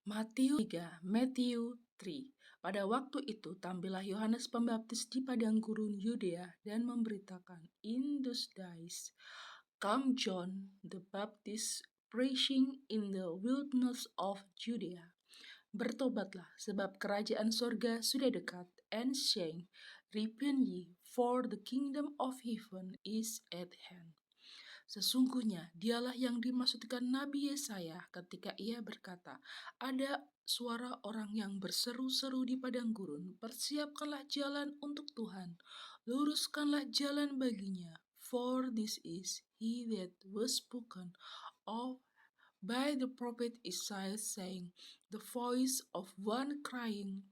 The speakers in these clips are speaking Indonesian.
Matius 3, Matthew 3. Pada waktu itu tampillah Yohanes Pembaptis di padang gurun Yudea dan memberitakan, "In those days, come John the Baptist preaching in the wilderness of Judea. Bertobatlah, sebab kerajaan sorga sudah dekat, and saying, Repent ye, for the kingdom of heaven is at hand." Sesungguhnya dialah yang dimaksudkan Nabi Yesaya ketika ia berkata, "Ada suara orang yang berseru-seru di padang gurun, persiapkanlah jalan untuk Tuhan, luruskanlah jalan baginya. For this is he that was spoken of by the prophet Isaiah, saying, The voice of one crying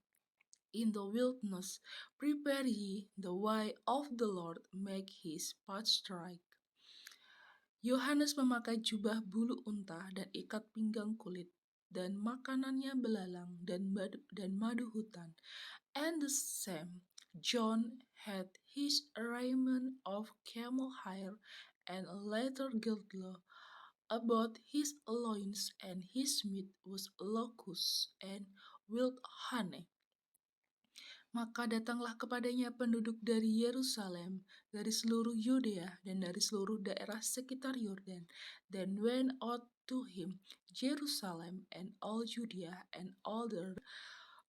in the wilderness, Prepare ye the way of the Lord, make his path straight." Yohanes memakai jubah bulu unta dan ikat pinggang kulit, dan makanannya belalang dan madu hutan. And the same John had his raiment of camel hair, and a leather girdle about his loins, and his meat was locusts and wild honey. Maka datanglah kepadanya penduduk dari Yerusalem, dari seluruh Yudea, dan dari seluruh daerah sekitar Yordan. Then went out to him Jerusalem and all Judea and all the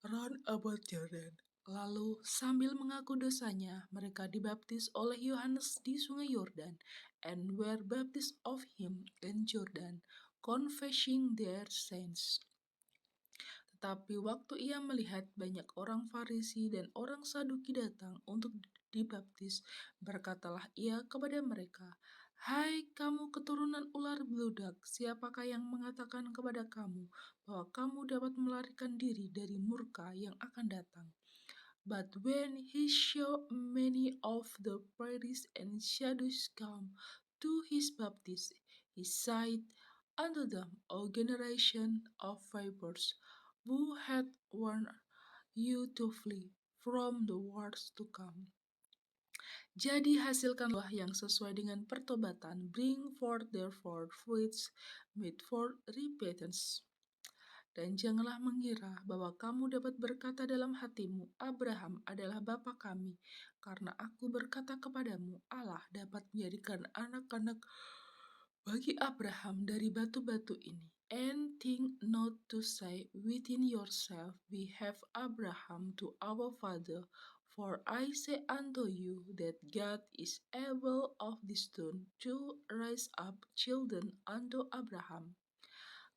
round about Jordan. Lalu sambil mengaku dosanya, mereka dibaptis oleh Yohanes di sungai Yordan, and were baptized of him in Jordan, confessing their sins. Tetapi waktu ia melihat banyak orang Farisi dan orang Saduki datang untuk dibaptis, berkatalah ia kepada mereka, "Hai kamu keturunan ular beludak, siapakah yang mengatakan kepada kamu bahwa kamu dapat melarikan diri dari murka yang akan datang?" But when he saw many of the Pharisees and Sadducees come to his baptism, he said unto them, O generation of vipers, who hath warned you to flee from the wars to come? Jadi hasilkanlah yang sesuai dengan pertobatan, bring forth therefore fruits meet for repentance. Dan janganlah mengira bahwa kamu dapat berkata dalam hatimu, Abraham adalah bapa kami, karena aku berkata kepadamu, Allah dapat menjadikan anak-anak bagi Abraham dari batu-batu ini. And think not to say within yourself, We have Abraham to our father. For I say unto you that God is able of this stone to raise up children unto Abraham.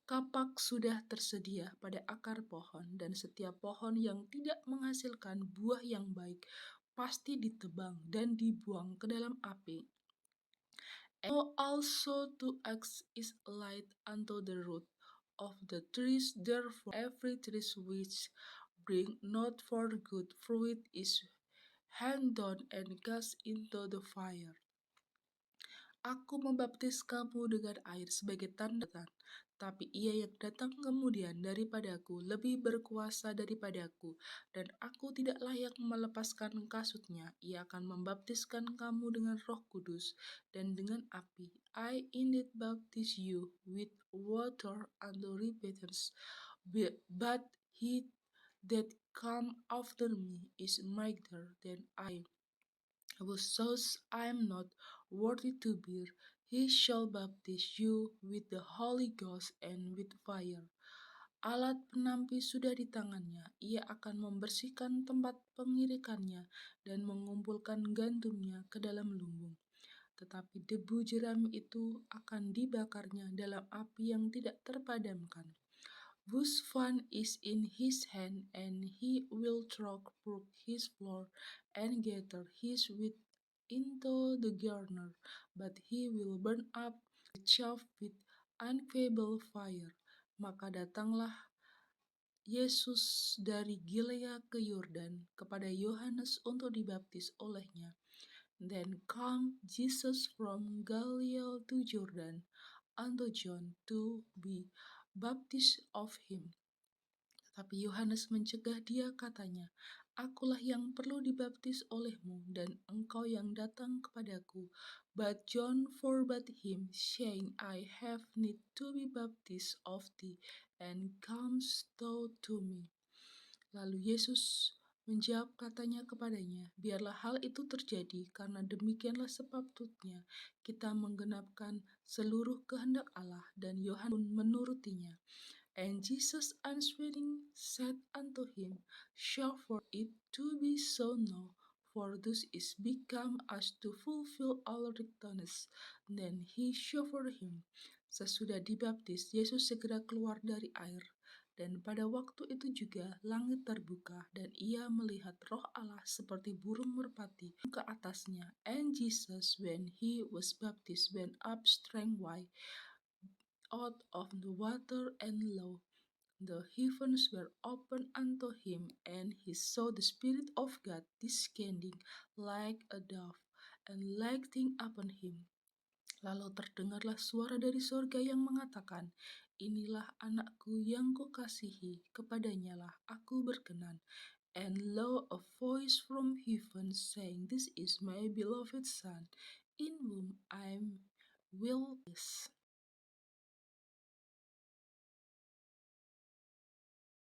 Kapak sudah tersedia pada akar pohon, dan setiap pohon yang tidak menghasilkan buah yang baik pasti ditebang dan dibuang ke dalam api. And also to axe is laid unto the root of the trees. Therefore every tree which bring not forth good fruit is hewn down and cast into the fire. Aku membaptis kamu dengan air sebagai tanda, tapi ia yang datang kemudian daripadaku lebih berkuasa daripadaku, dan aku tidak layak melepaskan kasutnya. Ia akan membaptiskan kamu dengan Roh Kudus dan dengan api. I indeed baptize you with water unto repentance, but he that come after me is mightier than I, whose shoes I am not worthy to bear. He shall baptize you with the Holy Ghost and with fire. Alat penampi sudah di tangannya. Ia akan membersihkan tempat pengirikannya dan mengumpulkan gandumnya ke dalam lumbung. Tetapi debu jerami itu akan dibakarnya dalam api yang tidak terpadamkan. Whose fan is in his hand, and he will throw forth his floor, and gather his wheat into the garner, but he will burn up the chaff with unquenchable fire. Maka datanglah Yesus dari Galilea ke Yordan kepada Yohanes untuk dibaptis olehnya. Then come Jesus from Galilee to Jordan unto John to be baptized of him. Tetapi Yohanes mencegah dia, katanya, Akulah yang perlu dibaptis olehmu, dan engkau yang datang kepadaku. But John forbade him, saying, I have need to be baptized of thee, and comes thou to me. Lalu Yesus menjawab katanya kepadanya, biarlah hal itu terjadi, karena demikianlah sepatutnya kita menggenapkan seluruh kehendak Allah. Dan Yohanes pun menurutinya. And Jesus answering said unto him, suffer it to be so now, for thus is become as to fulfill all righteousness. Then he suffered him. Sesudah dibaptis, Yesus segera keluar dari air. Dan pada waktu itu juga langit terbuka, dan ia melihat Roh Allah seperti burung merpati ke atasnya. And Jesus, when he was baptized, went up straightway out of the water, and lo, the heavens were opened unto him, and he saw the Spirit of God descending like a dove, and lighting upon him. Lalu terdengarlah suara dari sorga yang mengatakan, inilah anakku yang kukasihi, kepadanya lah aku berkenan. And lo, a voice from heaven saying, this is my beloved Son, in whom I am well pleased.